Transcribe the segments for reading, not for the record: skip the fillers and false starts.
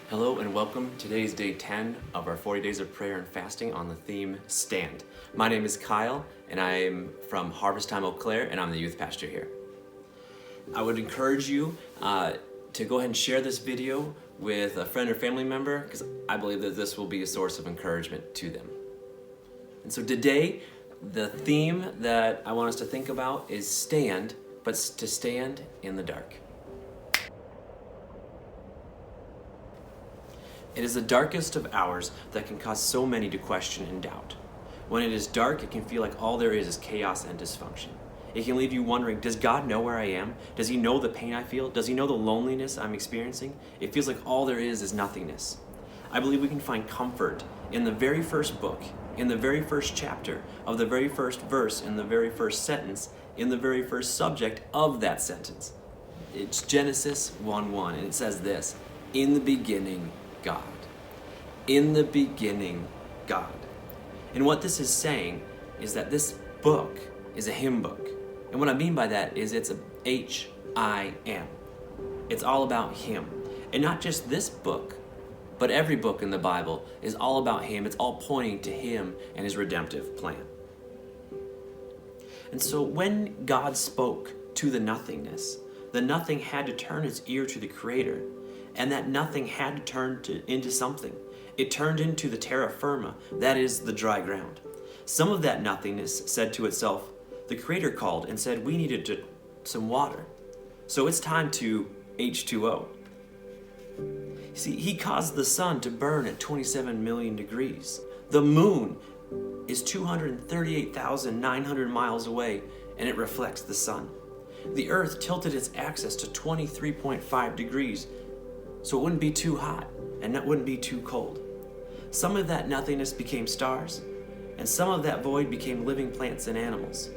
Hello and welcome. Today is day 10 of our 40 days of prayer and fasting on the theme Stand. My name is Kyle and I'm from Harvest Time Eau Claire and I'm the youth pastor here. I would encourage you to go ahead and share this video with a friend or family member because I believe that this will be a source of encouragement to them. And so today, the theme that I want us to think about is stand, but to stand in the dark. It is the darkest of hours that can cause so many to question and doubt. When it is dark, it can feel like all there is chaos and dysfunction. It can leave you wondering, does God know where I am? Does He know the pain I feel? Does He know the loneliness I'm experiencing? It feels like all there is nothingness. I believe we can find comfort in the very first book, in the very first chapter, of the very first verse, in the very first sentence, in the very first subject of that sentence. It's Genesis 1:1, and it says this, "In the beginning, God." In the beginning, God. And what this is saying is that this book is a hymn book. And what I mean by that is it's a H-I-M. It's all about Him. And not just this book, but every book in the Bible is all about Him. It's all pointing to Him and His redemptive plan. And so when God spoke to the nothingness, the nothing had to turn its ear to the Creator. And that nothing had to turn into something. It turned into the terra firma, that is the dry ground. Some of that nothingness said to itself, the Creator called and said we needed some water. So it's time to H2O. See, He caused the sun to burn at 27 million degrees. The moon is 238,900 miles away and it reflects the sun. The earth tilted its axis to 23.5 degrees so it wouldn't be too hot and it wouldn't be too cold. Some of that nothingness became stars, and some of that void became living plants and animals.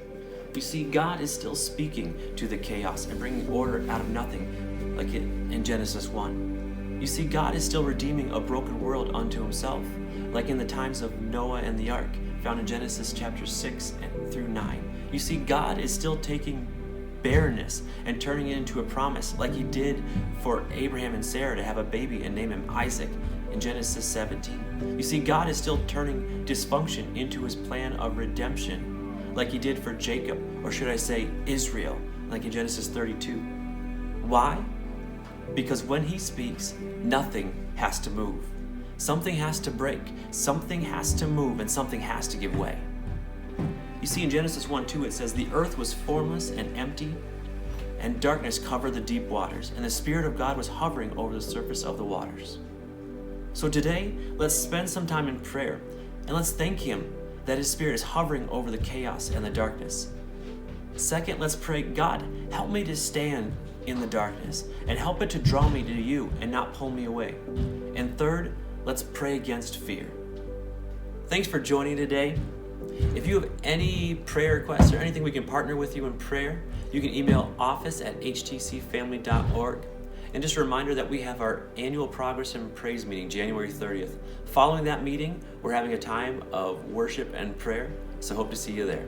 You see, God is still speaking to the chaos and bringing order out of nothing, like it in Genesis 1. You see, God is still redeeming a broken world unto Himself, like in the times of Noah and the ark, found in Genesis chapter 6 through 9. You see, God is still taking barrenness and turning it into a promise, like He did for Abraham and Sarah to have a baby and name him Isaac in Genesis 17. You see, God is still turning dysfunction into His plan of redemption, like He did for Jacob, or should I say Israel, like in Genesis 32. Why? Because when He speaks, nothing has to move. Something has to break, something has to move, and something has to give way. You see, in Genesis 1:2, it says, "The earth was formless and empty, and darkness covered the deep waters, and the Spirit of God was hovering over the surface of the waters." So today, let's spend some time in prayer, and let's thank Him that His Spirit is hovering over the chaos and the darkness. Second, let's pray, God, help me to stand in the darkness, and help it to draw me to You and not pull me away. And third, let's pray against fear. Thanks for joining today. If you have any prayer requests or anything we can partner with you in prayer, you can email office@htcfamily.org. And just a reminder that we have our annual Progress and Praise meeting January 30th. Following that meeting, we're having a time of worship and prayer, so hope to see you there.